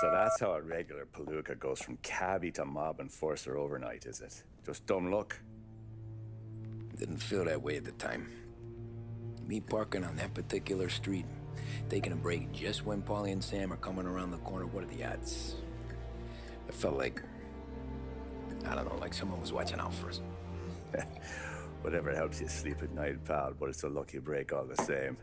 So that's how a regular palooka goes from cabbie to mob enforcer overnight, is it? Just dumb luck? Didn't feel that way at the time. Me parking on that particular street, taking a break just when Paulie and Sam are coming around the corner, what are the odds? It felt like, I don't know, like someone was watching out for us. Whatever helps you sleep at night, pal, but it's a lucky break all the same.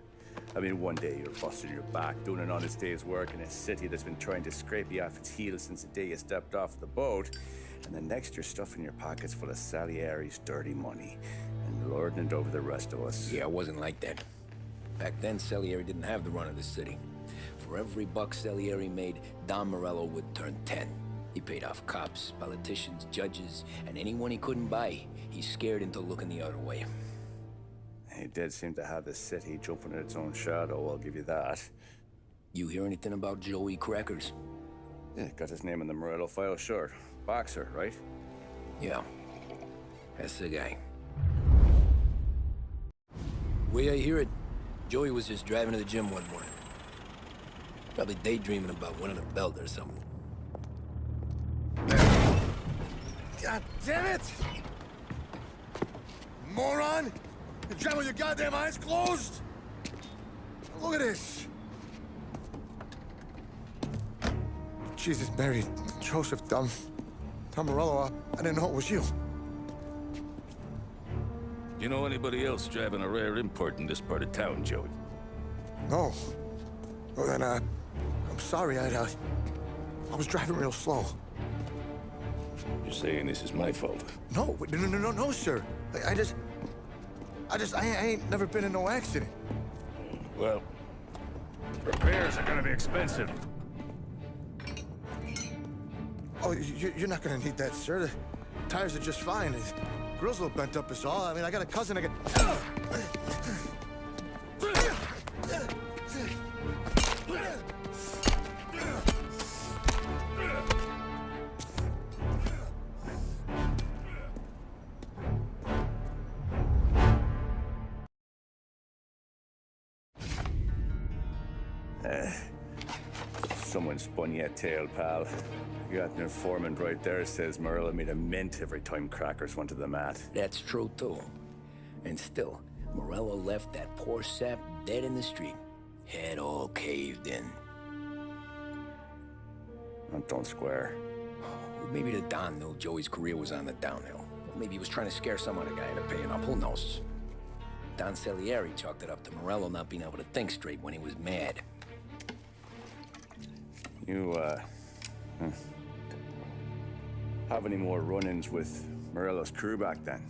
I mean, one day you're busting your back, doing an honest day's work in a city that's been trying to scrape you off its heels since the day you stepped off the boat, and the next you're stuffing your pockets full of Salieri's dirty money and lording it over the rest of us. Yeah, it wasn't like that. Back then, Salieri didn't have the run of the city. For every buck Salieri made, Don Morello would turn 10. He paid off cops, politicians, judges, and anyone he couldn't buy, he scared into looking the other way. He did seem to have the city jumping at its own shadow, I'll give you that. You hear anything about Joey Crackers? Yeah, got his name in the Morello file, sure. Boxer, right? Yeah, that's the guy. The way I hear it, Joey was just driving to the gym one morning. Probably daydreaming about winning a belt or something. God damn it! Moron! You're driving with your goddamn eyes closed? Look at this! Jesus, Mary, Joseph, Tom Morello, I didn't know it was you. You know anybody else driving a rare import in this part of town, Joey? No. Well, then, I'm sorry, I was driving real slow. You're saying this is my fault? No, no, sir. I ain't never been in no accident. Well, repairs are gonna be expensive. Oh, you're not gonna need that, sir. The tires are just fine. The grill's a little bent up is all. I mean, I got a cousin I can... Someone spun you a tale, pal. You got an informant right there says Morello made a mint every time Crackers went to the mat. That's true, too. And still, Morello left that poor sap dead in the street. Head all caved in. Don't square. Well, maybe the Don knew Joey's career was on the downhill. Or maybe he was trying to scare some other guy into paying up. Who knows? Don Salieri chalked it up to Morello not being able to think straight when he was mad. You, have any more run-ins with Morello's crew back then?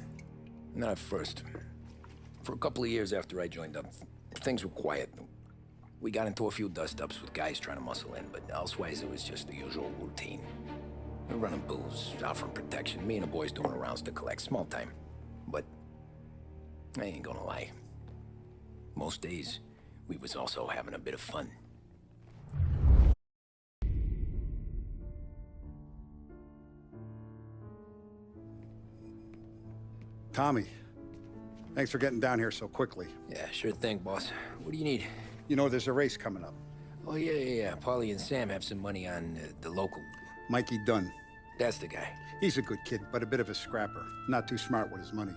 Not at first. For a couple of years after I joined up, things were quiet. We got into a few dust-ups with guys trying to muscle in, but elsewise it was just the usual routine. We were running booze, offering protection, me and the boys doing rounds to collect, small time. But I ain't gonna lie. Most days, we was also having a bit of fun. Tommy, thanks for getting down here so quickly. Yeah, sure thing, boss. What do you need? You know, there's a race coming up. Oh, yeah. Paulie and Sam have some money on the local. Mikey Dunn. That's the guy. He's a good kid, but a bit of a scrapper. Not too smart with his money.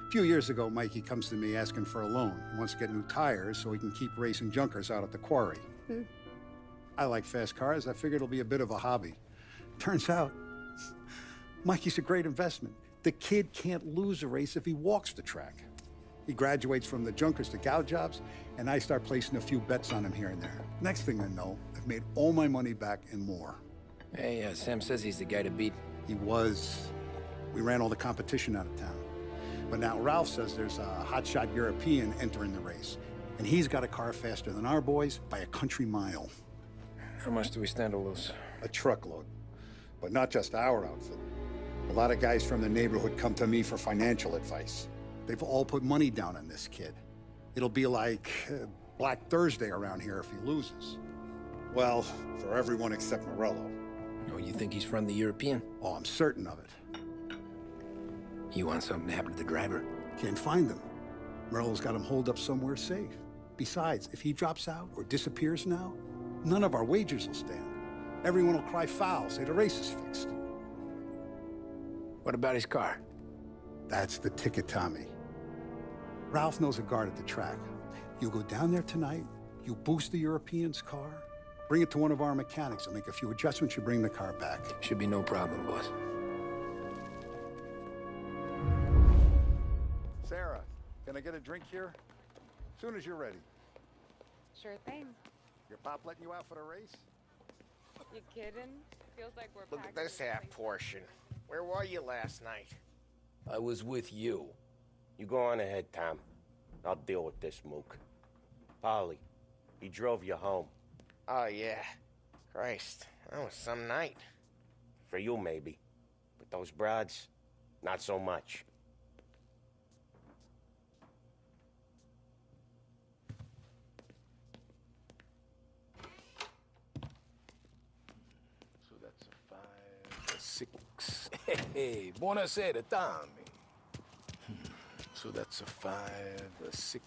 A few years ago, Mikey comes to me asking for a loan. He wants to get new tires so he can keep racing junkers out at the quarry. I like fast cars. I figured it'll be a bit of a hobby. Turns out, Mikey's a great investment. The kid can't lose a race if he walks the track. He graduates from the junkers to gal jobs, and I start placing a few bets on him here and there. Next thing I know, I've made all my money back and more. Hey, Sam says he's the guy to beat. He was. We ran all the competition out of town. But now Ralph says there's a hotshot European entering the race, and he's got a car faster than our boys by a country mile. How much do we stand to lose? A truckload. But not just our outfit. A lot of guys from the neighborhood come to me for financial advice. They've all put money down on this kid. It'll be like Black Thursday around here if he loses. Well, for everyone except Morello. Oh, you think he's from the European? Oh, I'm certain of it. You want something to happen to the driver? Can't find him. Morello's got him holed up somewhere safe. Besides, if he drops out or disappears now, none of our wagers will stand. Everyone will cry foul, say the race is fixed. What about his car? That's the ticket, Tommy. Ralph knows a guard at the track. You go down there tonight, you boost the European's car, bring it to one of our mechanics. They'll make a few adjustments, you bring the car back. Should be no problem, boss. Sarah, can I get a drink here? Soon as you're ready. Sure thing. Your pop letting you out for the race? You kidding? Feels like we're Look at packed this with half things. portion. Where were you last night? I was with you. You go on ahead, Tom. I'll deal with this mook. Polly, he drove you home. Oh, yeah. Christ, that was some night. For you, maybe. But those broads, not so much. So that's a 5, a 6. Hey, buonasera, Tommy. So that's a 5, a 6.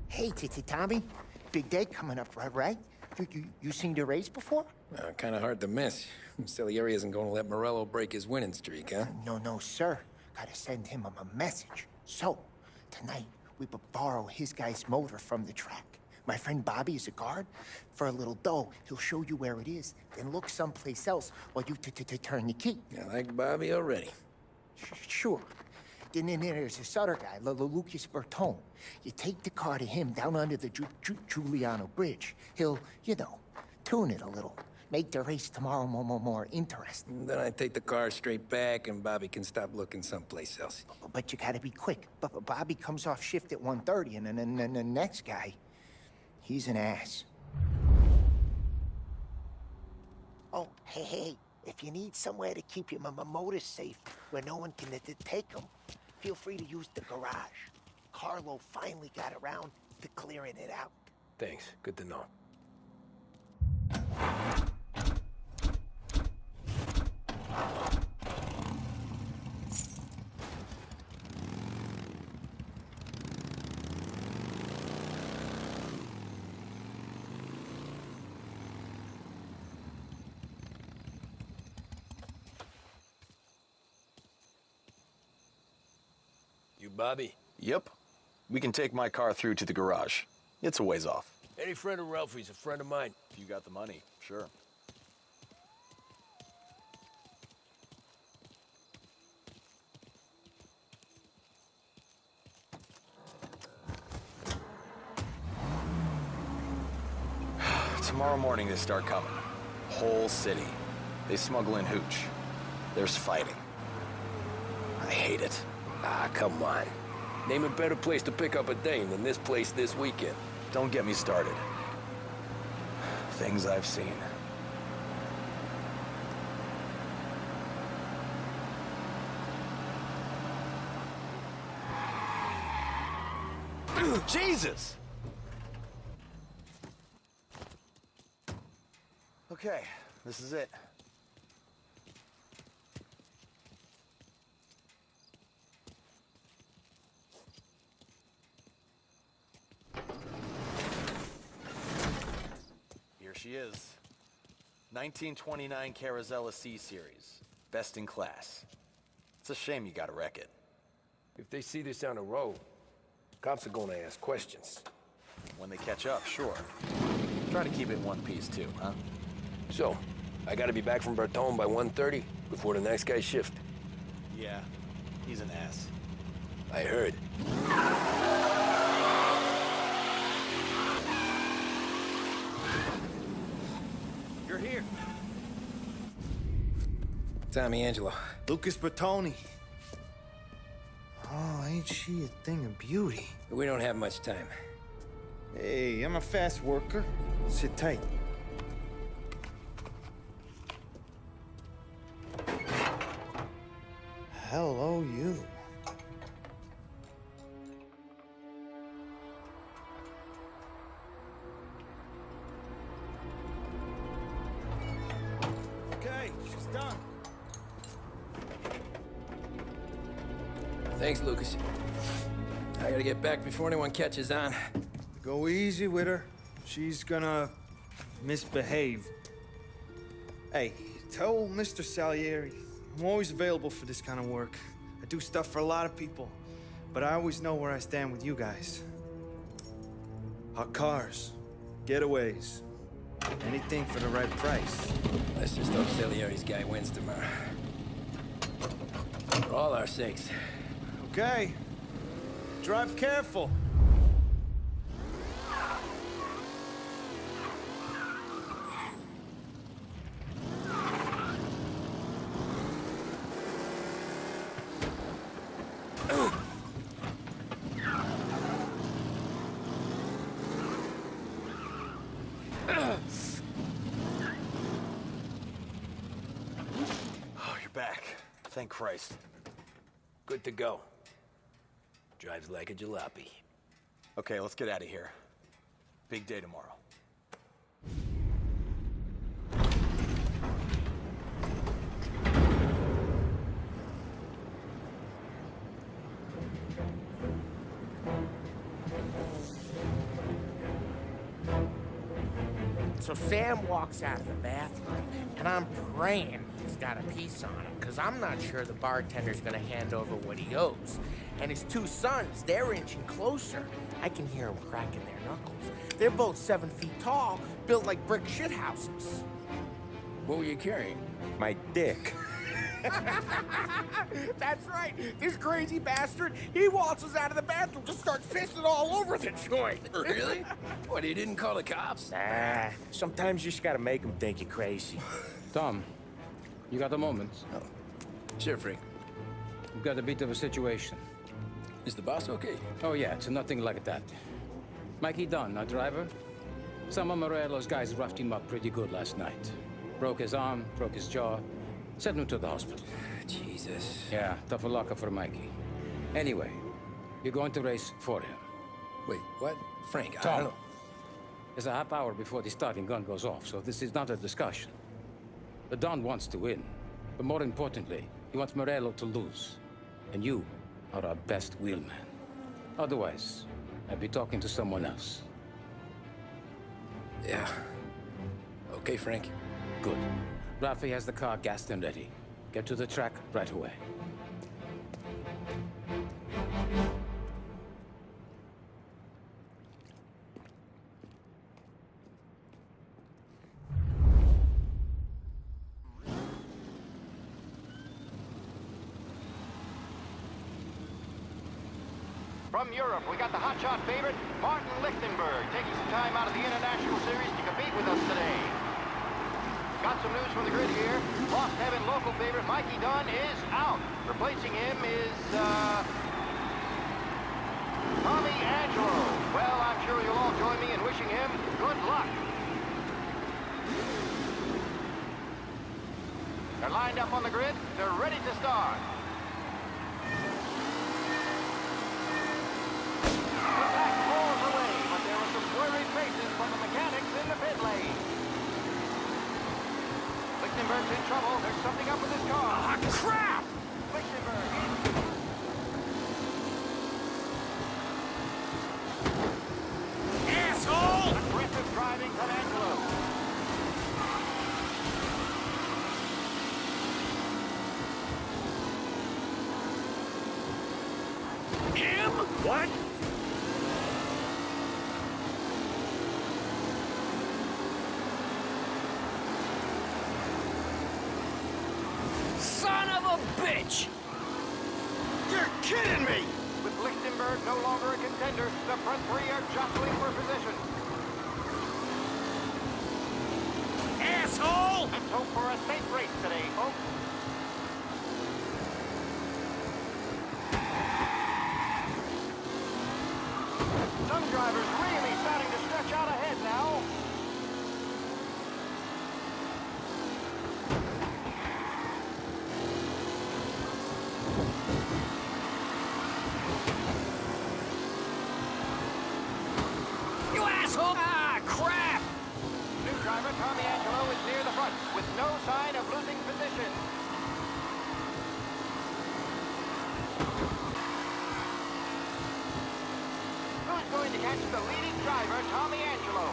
Hey, Titi Tommy. Big day coming up, right? You seen the race before? Kind of hard to miss. Salieri isn't going to let Morello break his winning streak, huh? No, sir. Gotta send him a message. So, tonight, we borrow his guy's motor from the track. My friend Bobby is a guard. For a little dough, he'll show you where it is, then look someplace else while you turn the key. I like Bobby already. Sure. Then there's this other guy, Lucas Bertone. You take the car to him down under the Giuliano Bridge. He'll, tune it a little. Make the race tomorrow more interesting. Then I take the car straight back, and Bobby can stop looking someplace else. But you gotta be quick. But Bobby comes off shift at 1:30, and then the next guy, he's an ass. Oh, hey, if you need somewhere to keep your motor safe where no one can take them, feel free to use the garage. Carlo finally got around to clearing it out. Thanks. Good to know. You Bobby? Yep. We can take my car through to the garage. It's a ways off. Any friend of Ralphie's a friend of mine. If you got the money, sure. Tomorrow morning they start coming. Whole city. They smuggle in hooch. There's fighting. I hate it. Ah, come on. Name a better place to pick up a dame than this place this weekend. Don't get me started. Things I've seen. Jesus! Okay, this is it. Here she is. 1929 Carazella C-Series. Best in class. It's a shame you gotta wreck it. If they see this on the road, cops are gonna ask questions. When they catch up, sure. Try to keep it in one piece too, huh? So, I gotta be back from Bertone by 1:30 before the next guy's shift. Yeah, he's an ass. I heard. You're here. Tommy Angelo. Lucas Bertoni. Oh, ain't she a thing of beauty? We don't have much time. Hey, I'm a fast worker. Sit tight. Hello, you. Okay, she's done. Thanks, Lucas. I gotta get back before anyone catches on. Go easy with her. She's gonna misbehave. Hey, tell Mr. Salieri I'm always available for this kind of work. I do stuff for a lot of people, but I always know where I stand with you guys. Hot cars, getaways, anything for the right price. Let's just hope Salieri's guy wins tomorrow. For all our sakes. Okay. Drive careful. Oh, you're back. Thank Christ. Good to go. Drives like a jalopy. Okay, let's get out of here. Big day tomorrow. So Sam walks out of the bathroom, and I'm praying he's got a piece on him, because I'm not sure the bartender's gonna hand over what he owes. And his two sons, they're inching closer. I can hear them cracking their knuckles. They're both 7 feet tall, built like brick shithouses. What were you carrying? My dick. That's right. This crazy bastard, he waltzes out of the bathroom, just starts pissing all over the joint. Really? What, he didn't call the cops? Nah, sometimes you just gotta make them think you're crazy. Tom, you got a moment? Oh. Sure, Frank. We've got a bit of a situation. Is the boss okay? Oh yeah, it's nothing like that. Mikey Dunn, our driver. Some of Morello's guys roughed him up pretty good last night. Broke his arm, broke his jaw. Sent him to the hospital. Jesus. Yeah, tough luck for Mikey. Anyway, you're going to race for him. Wait, what? Frank, I Tom, don't know. there's a half hour before the starting gun goes off, so this is not a discussion. The Don wants to win, but more importantly, he wants Morello to lose. And you are our best wheelman. Otherwise, I'd be talking to someone else. Yeah. Okay, Frank. Good. Rafi has the car gassed and ready. Get to the track right away. From Europe, we got the hotshot favorite, Martin Lichtenberg, taking some time out of the International Series to compete with us today. Got some news from the grid here. Lost Heaven local favorite Mikey Dunn is out. Replacing him is, Tommy Angelo. Well, I'm sure you'll all join me in wishing him good luck. They're lined up on the grid. They're ready to start. The pack rolls away, but there were some worried faces from the mechanics in the pit lane. Lichtenberg's in trouble. There's something up with his car. Ah, crap! Lichtenberg in. Asshole! Aggressive driving from Angelo. Him? What? Son of a bitch! You're kidding me! With Lichtenberg no longer a contender, the front three are jostling for position. Asshole! Let's hope for a safe race today, folks. Some drivers really starting to stretch out ahead now. You asshole! Ah, crap! New driver Tommy Angelo is near the front with no sign of losing position. Who's going to catch the leading driver, Tommy Angelo?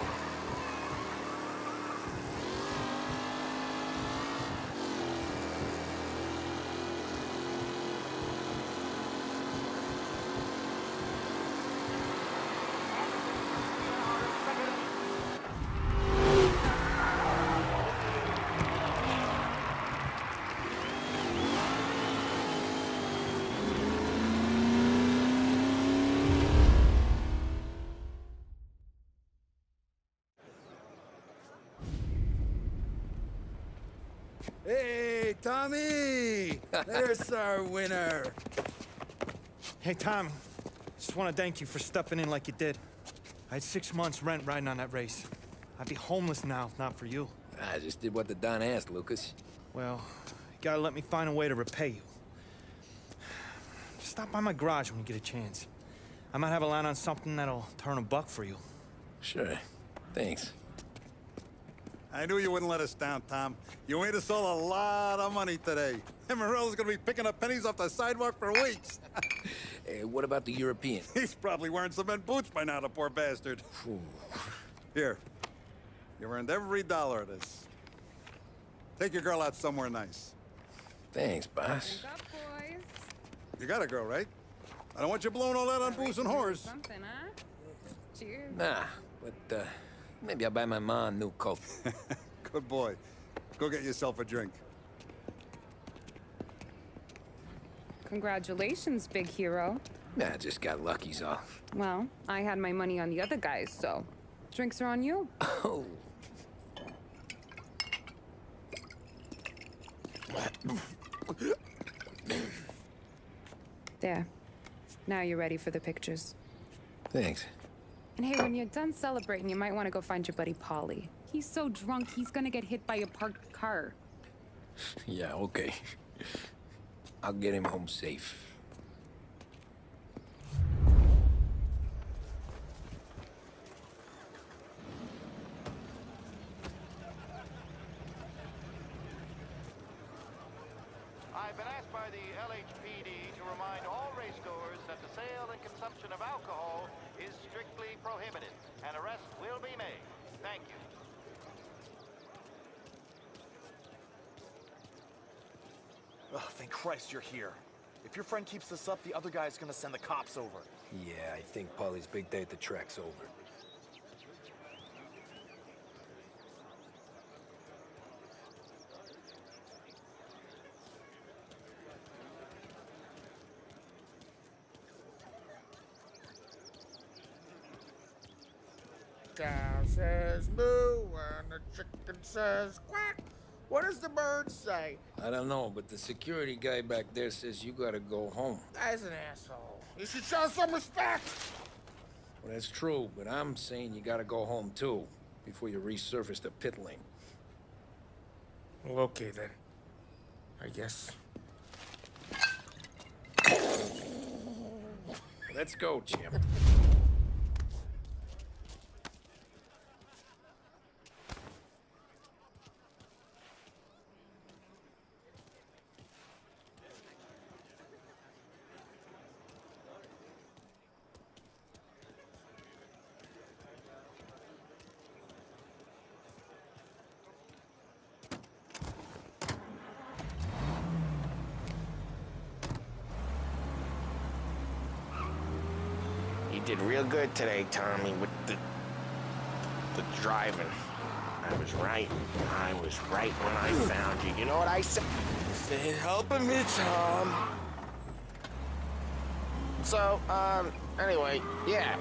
Hey, Tommy! There's our winner. Hey, Tommy. Just want to thank you for stepping in like you did. I had 6 months rent riding on that race. I'd be homeless now if not for you. I just did what the Don asked, Lucas. Well, you gotta let me find a way to repay you. Stop by my garage when you get a chance. I might have a line on something that'll turn $1 for you. Sure. Thanks. I knew you wouldn't let us down, Tom. You made us all a lot of money today. And Morello's gonna be picking up pennies off the sidewalk for weeks. Hey, what about the European? He's probably wearing cement boots by now, the poor bastard. Here. You earned every dollar of this. Take your girl out somewhere nice. Thanch, boss. Hands up, boys. You got a girl, right? I don't want you blowing all that on booze and whores. Something, huh? Cheers. Nah, but, maybe I'll buy my mom a new coat. Good boy. Go get yourself a drink. Congratulations, big hero. Nah, I just got lucky's off. Well, I had my money on the other guys, so drinks are on you. Oh. There. Now you're ready for the pictures. Thanks. And hey, when you're done celebrating, you might want to go find your buddy Paulie. He's so drunk, he's gonna get hit by a parked car. Yeah, okay. I'll get him home safe. I've been asked by the LHPD to remind all racegoers that the sale and consumption of alcohol is strictly prohibited. An arrest will be made. Thank you. Oh, thank Christ you're here. If your friend keeps this up, the other guy's gonna send the cops over. Yeah, I think Paulie's big day at the track's over. Cow says moo and the chicken says quack. What does the bird say? I don't know, but the security guy back there says you gotta go home. Guy's an asshole. You should show some respect. Well, that's true, but I'm saying you gotta go home too, before you resurface the pit lane. Well, okay then. I guess. Let's go, champ. You did real good today, Tommy, with the driving. I was right. I was right when I found you. You know what I said? Say, helping me, Tom. So, anyway, yeah.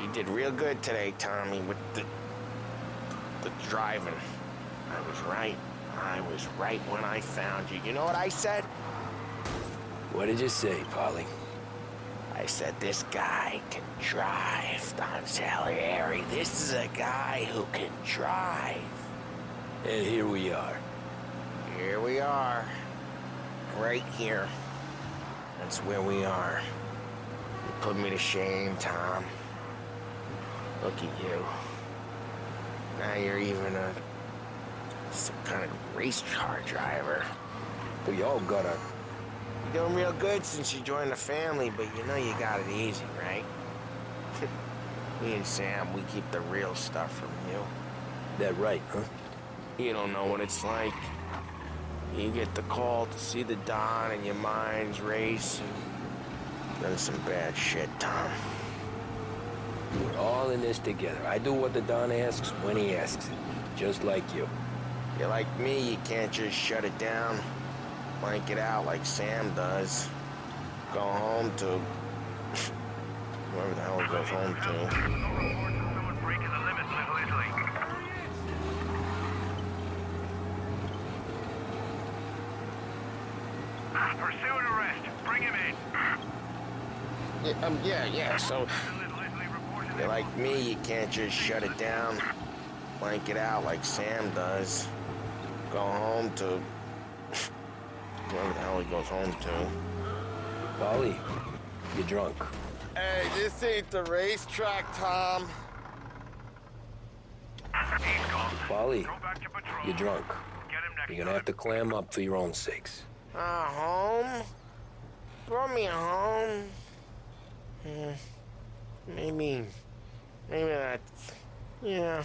You did real good today, Tommy, with the driving. I was right. I was right when I found you. You know what I said? What did you say, Paulie? I said, this guy can drive, Don Salieri. This is a guy who can drive. And here we are. Here we are. Right here. That's where we are. You put me to shame, Tom. Look at you. Now you're even some kind of race car driver. We all gotta... You're doing real good since you joined the family, but you know you got it easy, right? Me and Sam, we keep the real stuff from you. That right, huh? You don't know what it's like. You get the call to see the Don and your mind's race. Done some bad shit, Tom. We're all in this together. I do what the Don asks when he asks it. Just like you. You're like me, you can't just shut it down. Blank it out like Sam does. Go home to... whoever the hell he goes home to. Pursue and arrest. Bring him in. Yeah, so... You're like me, you can't just shut it down, blank it out like Sam does. Go home to... wherever the hell he goes home to. Polly, you're drunk. Hey, this ain't the racetrack, Tom. Polly, you're drunk. You're gonna have to clam up for your own sakes. Home? Brought me home. Maybe that's, yeah,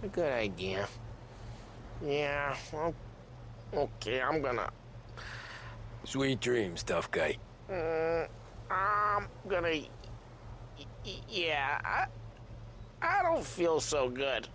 a good idea. Yeah, well, okay, I'm gonna... Sweet dreams, tough guy. I'm gonna... Yeah, I don't feel so good.